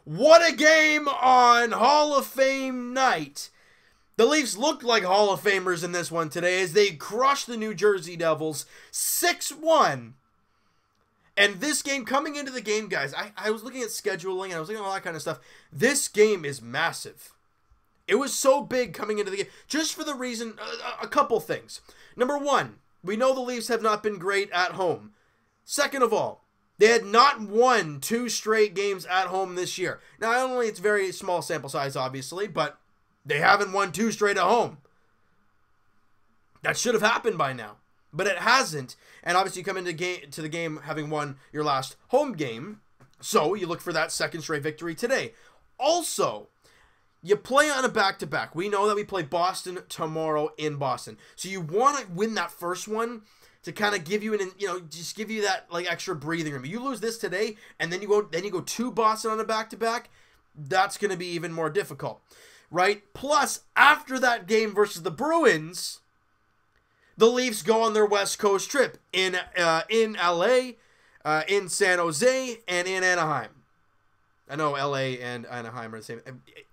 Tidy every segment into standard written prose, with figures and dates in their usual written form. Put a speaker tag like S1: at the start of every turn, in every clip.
S1: What a game on Hall of Fame night. The Leafs looked like Hall of Famers in this one today as they crushed the New Jersey Devils 6-1. And this game, coming into the game, guys, I was looking at scheduling and I was looking at all that kind of stuff. This game is massive. It was so big coming into the game, just for the reason, a couple things. Number one, we know the Leafs have not been great at home. Second of all, they had not won 2 straight games at home this year. Now, only it's very small sample size, obviously, but they haven't won 2 straight at home. That should have happened by now, but it hasn't. And obviously, you come into the game having won your last home game, so you look for that second straight victory today. Also, you play on a back-to-back. We know that we play Boston tomorrow in Boston, so you want to win that first one to kind of give you just give you that like extra breathing room. You lose this today, and then you go to Boston on a back-to-back. That's going to be even more difficult, right? Plus, after that game versus the Bruins, the Leafs go on their West Coast trip in LA, in San Jose, and in Anaheim. I know LA and Anaheim are the same.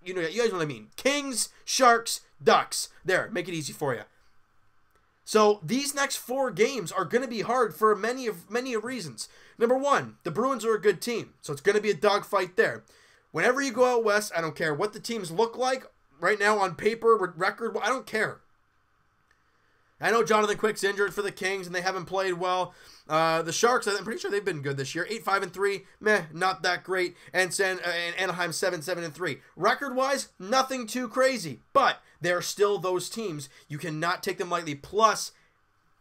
S1: You guys know what I mean. Kings, Sharks, Ducks. There, make it easy for you. So these next 4 games are going to be hard for many of reasons. Number one, the Bruins are a good team, so it's going to be a dogfight there. Whenever you go out west, I don't care what the teams look like right now on paper, record, I don't care. I know Jonathan Quick's injured for the Kings, and they haven't played well. The Sharks, I'm pretty sure they've been good this year. 8-5-3, meh, not that great. And Anaheim 7-7-3. Record-wise, nothing too crazy, but they're still those teams. You cannot take them lightly. Plus,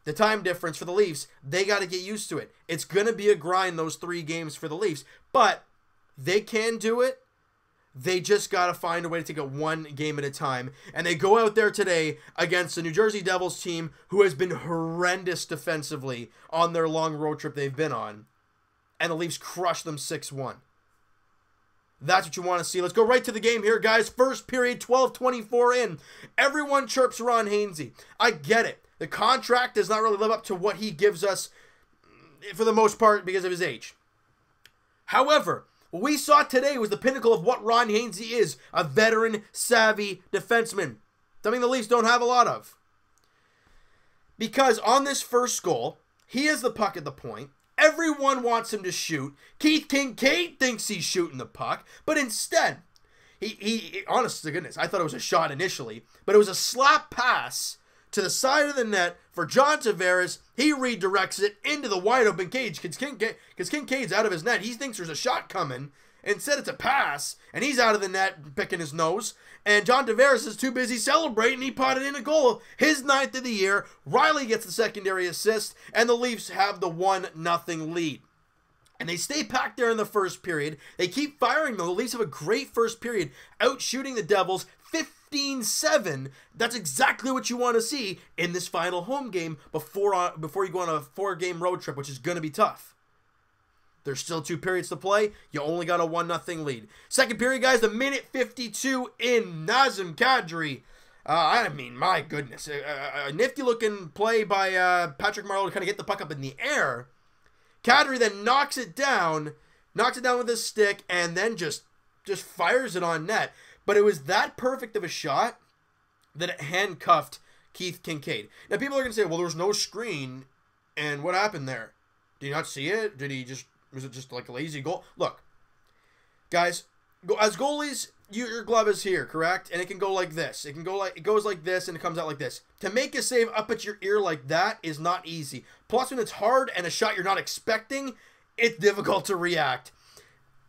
S1: the time difference for the Leafs, they got to get used to it. It's going to be a grind, those 3 games for the Leafs, but they can do it. They just got to find a way to take it 1 game at a time. And they go out there today against the New Jersey Devils team who has been horrendous defensively on their long road trip they've been on. And the Leafs crush them 6-1. That's what you want to see. Let's go right to the game here, guys. First period, 12:24 in. Everyone chirps Ron Hainsey. I get it. The contract does not really live up to what he gives us for the most part because of his age. However, what we saw today was the pinnacle of what Ron Hainsey is, a veteran, savvy defenseman. Something the Leafs don't have a lot of. Because on this first goal, he has the puck at the point. Everyone wants him to shoot. Keith Kinkaid thinks he's shooting the puck, but instead, he honest to goodness, I thought it was a shot initially, but it was a slap pass to the side of the net for John Tavares. He redirects it into the wide open cage because Kinkaid's out of his net. He thinks there's a shot coming. Instead, it's a pass, and he's out of the net picking his nose. And John Tavares is too busy celebrating. He potted in a goal, his 9th of the year. Riley gets the secondary assist, and the Leafs have the 1-0 lead. And they stay packed there in the first period. They keep firing, though. The Leafs have a great first period, out-shooting the Devils 15-7. That's exactly what you want to see in this final home game before you go on a 4-game road trip, which is going to be tough. There's still 2 periods to play. You only got a 1-0 lead. Second period, guys, the minute 52 in. Nazem Kadri. I mean, my goodness. A nifty-looking play by Patrick Marleau to kind of get the puck up in the air. Kadri then knocks it down with his stick, and then just fires it on net. But it was that perfect of a shot that it handcuffed Keith Kinkaid. Now, people are going to say, well, there was no screen, and what happened there? Did you not see it? Was it just like a lazy goal? Look, guys, as goalies, your glove is here, correct? And it can go like this. It goes like this, and it comes out like this. To make a save up at your ear like that is not easy. Plus, when it's hard and a shot you're not expecting, it's difficult to react.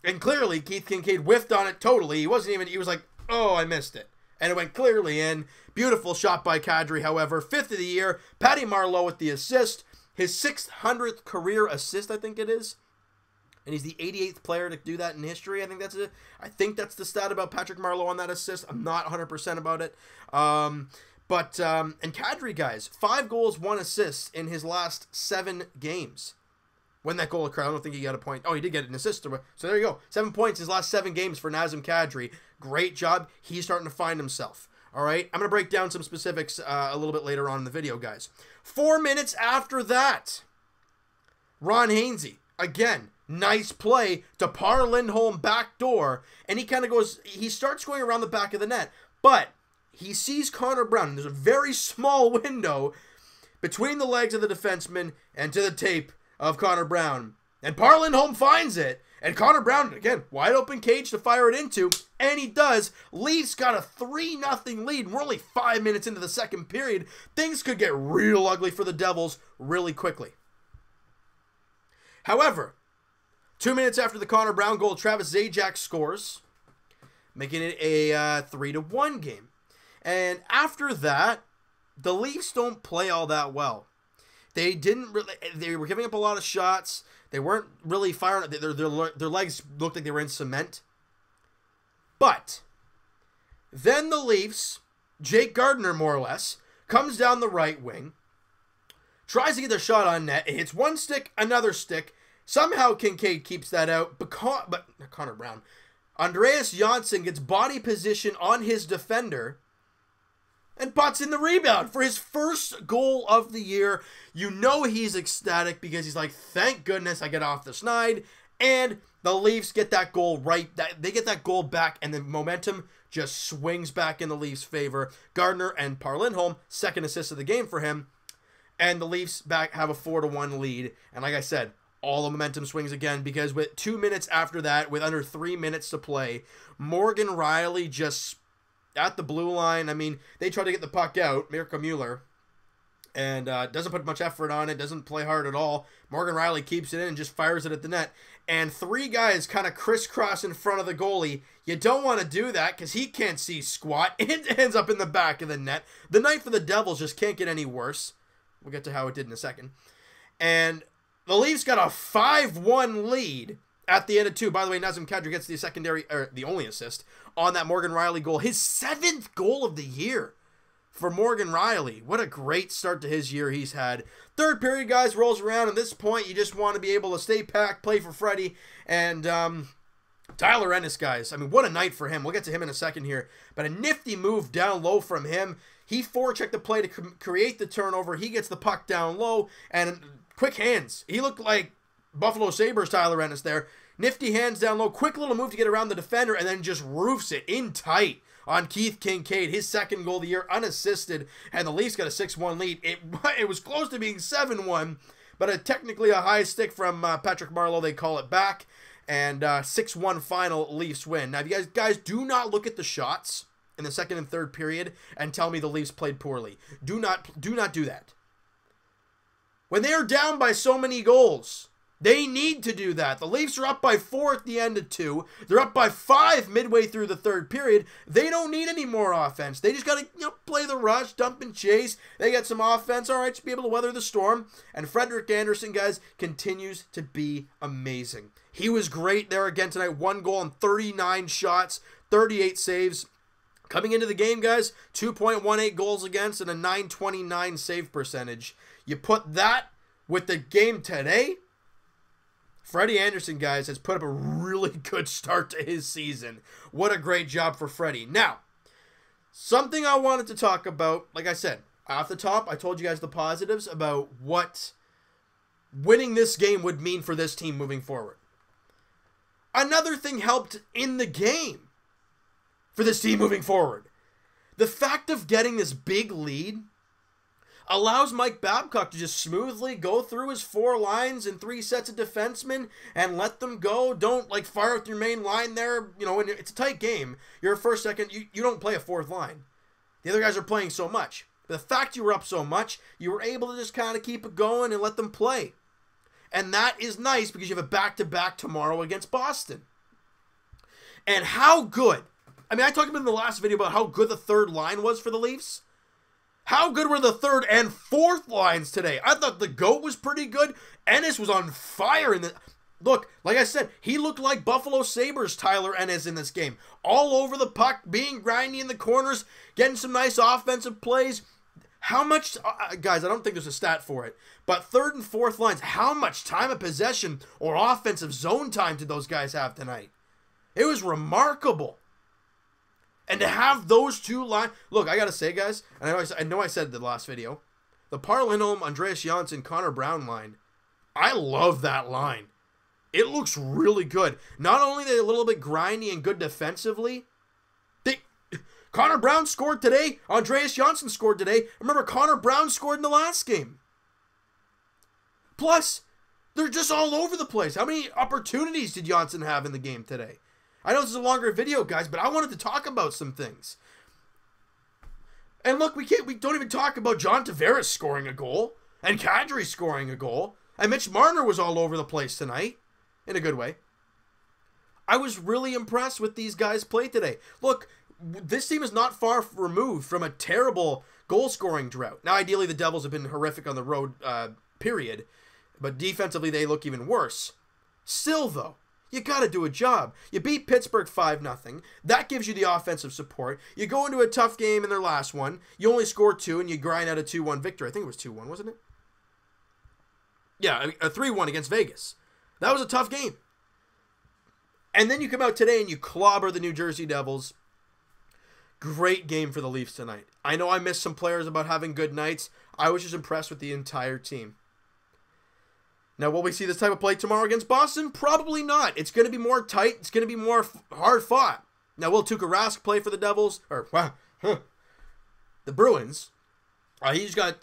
S1: And clearly, Keith Kinkaid whiffed on it totally. He was like, oh, I missed it. And it went clearly in. Beautiful shot by Kadri, however. 5th of the year. Patty Marleau with the assist. His 600th career assist, I think it is. And he's the 88th player to do that in history. I think that's the stat about Patrick Marleau on that assist. I'm not 100% about it. And Kadri, guys, 5 goals, 1 assist in his last 7 games. When that goal occurred, I don't think he got a point. Oh, he did get an assist. So there you go. 7 points his last 7 games for Nazem Kadri. Great job. He's starting to find himself. All right, I'm going to break down some specifics a little bit later on in the video, guys. 4 minutes after that, Ron Hainsey, again, Nice play to Par Lindholm backdoor, and he starts going around the back of the net, but he sees Connor Brown, and there's a very small window between the legs of the defenseman and to the tape of Connor Brown. And Par Lindholm finds it, and Connor Brown, again, wide open cage to fire it into, and he does. Leafs got a 3-0 lead. We're only 5 minutes into the second period. Things could get real ugly for the Devils really quickly. However, 2 minutes after the Connor Brown goal, Travis Zajac scores, making it a 3-1 game. And after that, the Leafs don't play all that well. They were giving up a lot of shots. They weren't really firing. Their legs looked like they were in cement. But then the Leafs, Jake Gardiner more or less, comes down the right wing, tries to get their shot on net. It hits one stick, another stick. Somehow Kincaid keeps that out, but not Connor Brown. Andreas Johnsson gets body position on his defender and butts in the rebound for his first goal of the year. You know he's ecstatic because he's like, thank goodness I get off the snide. And the Leafs get that goal they get that goal back, and the momentum just swings back in the Leafs' favor. Gardner and Par Lindholm, second assist of the game for him. And the Leafs have a 4-1 lead. And like I said, all the momentum swings again, because with 2 minutes after that, with under 3 minutes to play, Morgan Rielly just at the blue line. I mean, they try to get the puck out, Mirka Mueller, and doesn't put much effort on it, doesn't play hard at all. Morgan Rielly keeps it in and just fires it at the net. And 3 guys kind of crisscross in front of the goalie. You don't want to do that because he can't see squat. It ends up in the back of the net. The night for the Devils just can't get any worse. We'll get to how it did in a second. And the Leafs got a 5-1 lead at the end of 2. By the way, Nazem Kadri gets the only assist on that Morgan Rielly goal. His 7th goal of the year for Morgan Rielly. What a great start to his year he's had. Third period, guys, rolls around. At this point, you just want to be able to stay packed, play for Freddie, and Tyler Ennis, guys. I mean, what a night for him. We'll get to him in a second here. But a nifty move down low from him. He forechecked the play to create the turnover. He gets the puck down low, and quick hands. He looked like Buffalo Sabres Tyler Ennis there. Nifty hands down low. Quick little move to get around the defender, and then just roofs it in tight on Keith Kincaid. His second goal of the year, unassisted, and the Leafs got a 6-1 lead. It was close to being 7-1, but technically a high stick from Patrick Marleau. They call it back, and 6-1 final Leafs win. Now, if you guys do not look at the shots in the second and third period and tell me the Leafs played poorly. Do not do that. When they are down by so many goals, they need to do that. The Leafs are up by 4 at the end of 2. They're up by 5 midway through the third period. They don't need any more offense. They just got to play the rush, dump and chase. They got some offense. All right, should be able to weather the storm. And Frederik Andersen, guys, continues to be amazing. He was great there again tonight. 1 goal on 39 shots, 38 saves. Coming into the game, guys, 2.18 goals against and a .929 save percentage. You put that with the game today, Freddie Andersen, guys, has put up a really good start to his season. What a great job for Freddie. Now, something I wanted to talk about, like I said, off the top, I told you guys the positives about what winning this game would mean for this team moving forward. Another thing helped in the game for this team moving forward. The fact of getting this big lead allows Mike Babcock to just smoothly go through his 4 lines and 3 sets of defensemen and let them go. Don't fire with your main line there. When it's a tight game, you're a first, second, you don't play a 4th line. The other guys are playing so much. But the fact you were up so much, you were able to just kind of keep it going and let them play. And that is nice because you have a back-to-back tomorrow against Boston. And how good, I mean, I talked about in the last video about how good the 3rd line was for the Leafs. How good were the 3rd and 4th lines today? I thought the GOAT was pretty good. Ennis was on fire in the... Look, like I said, he looked like Buffalo Sabres Tyler Ennis in this game. All over the puck, being grindy in the corners, getting some nice offensive plays. How much... guys, I don't think there's a stat for it. But 3rd and 4th lines, how much time of possession or offensive zone time did those guys have tonight? It was remarkable. And to have those 2 lines... Look, I got to say, guys, and I know I said it in the last video, the Par Lindholm, Andreas Johnsson, Connor Brown line, I love that line. it looks really good. Not only are they a little bit grindy and good defensively, Connor Brown scored today. Andreas Johnsson scored today. Remember, Connor Brown scored in the last game. Plus, they're just all over the place. How many opportunities did Johnsson have in the game today? I know this is a longer video, guys, but I wanted to talk about some things. And look, we don't even talk about John Tavares scoring a goal and Kadri scoring a goal. And Mitch Marner was all over the place tonight in a good way. I was really impressed with these guys' play today. Look, this team is not far removed from a terrible goal-scoring drought. Now, ideally, the Devils have been horrific on the road, period. But defensively, they look even worse. Still, though, you got to do a job. You beat Pittsburgh 5-0. That gives you the offensive support. You go into a tough game in their last one. You only score 2, and you grind out a 2-1 victory. I think it was 2-1, wasn't it? Yeah, a 3-1 against Vegas. That was a tough game. And then you come out today and you clobber the New Jersey Devils. Great game for the Leafs tonight. I know I missed some players about having good nights. I was just impressed with the entire team. Now, will we see this type of play tomorrow against Boston? Probably not. It's going to be more tight. It's going to be more hard fought. Now, will Tuukka Rask play for the Devils? Or, the Bruins? He just got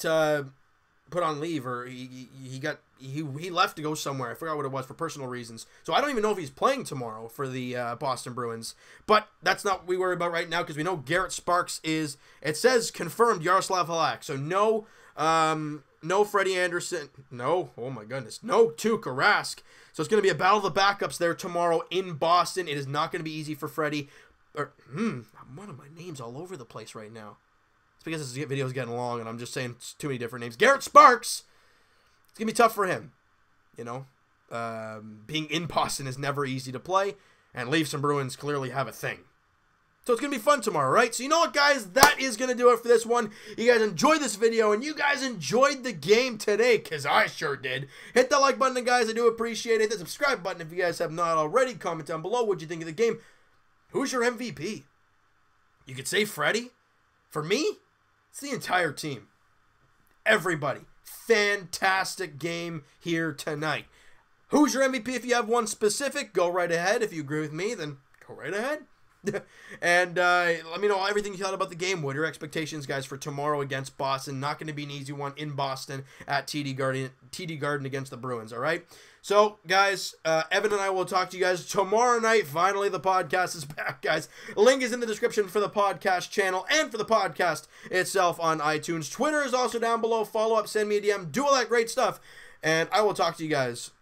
S1: put on leave, or he left to go somewhere. I forgot what it was for personal reasons. So I don't even know if he's playing tomorrow for the Boston Bruins. But that's not what we worry about right now, because we know Garrett Sparks is, it says confirmed, Yaroslav Halak. So no Freddie Anderson. No, oh my goodness. No Tuukka Rask. So it's going to be a battle of the backups there tomorrow in Boston. It is not going to be easy for Freddie. One of my names all over the place right now. It's because this video is getting long and I'm just saying too many different names. Garrett Sparks. It's going to be tough for him. You know, being in Boston is never easy to play. And Leafs and Bruins clearly have a thing. So it's going to be fun tomorrow, right? So you know what, guys? That is going to do it for this one. You guys enjoyed this video, and you guys enjoyed the game today, because I sure did. Hit that like button, guys. I do appreciate it. Hit the subscribe button if you guys have not already. Comment down below what you think of the game. Who's your MVP? You could say Freddie. For me, it's the entire team. Everybody. Fantastic game here tonight. Who's your MVP? If you have one specific, go right ahead. If you agree with me, then go right ahead. And let me know everything you thought about the game. What are your expectations, guys, for tomorrow against Boston? Not going to be an easy one in Boston at TD Garden against the Bruins, all right? So, guys, Evan and I will talk to you guys tomorrow night. Finally, the podcast is back, guys. Link is in the description for the podcast channel and for the podcast itself on iTunes. Twitter is also down below. Follow up, send me a DM, do all that great stuff. And I will talk to you guys,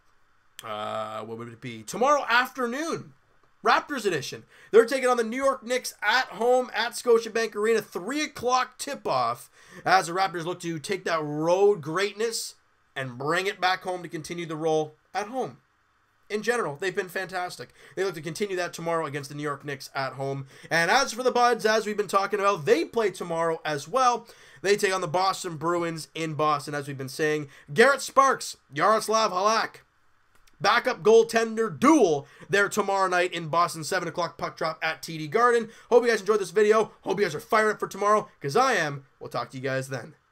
S1: what would it be? Tomorrow afternoon. Raptors edition. They're taking on the New York Knicks at home at Scotiabank Arena. 3 o'clock tip-off as the Raptors look to take that road greatness and bring it back home to continue the role at home. In general, they've been fantastic. They look to continue that tomorrow against the New York Knicks at home. And as for the Buds, as we've been talking about, they play tomorrow as well. They take on the Boston Bruins in Boston, as we've been saying. Garrett Sparks, Yaroslav Halak. Backup goaltender duel there tomorrow night in Boston, 7 o'clock puck drop at TD Garden. Hope you guys enjoyed this video. Hope you guys are fired up for tomorrow, because I am. We'll talk to you guys then.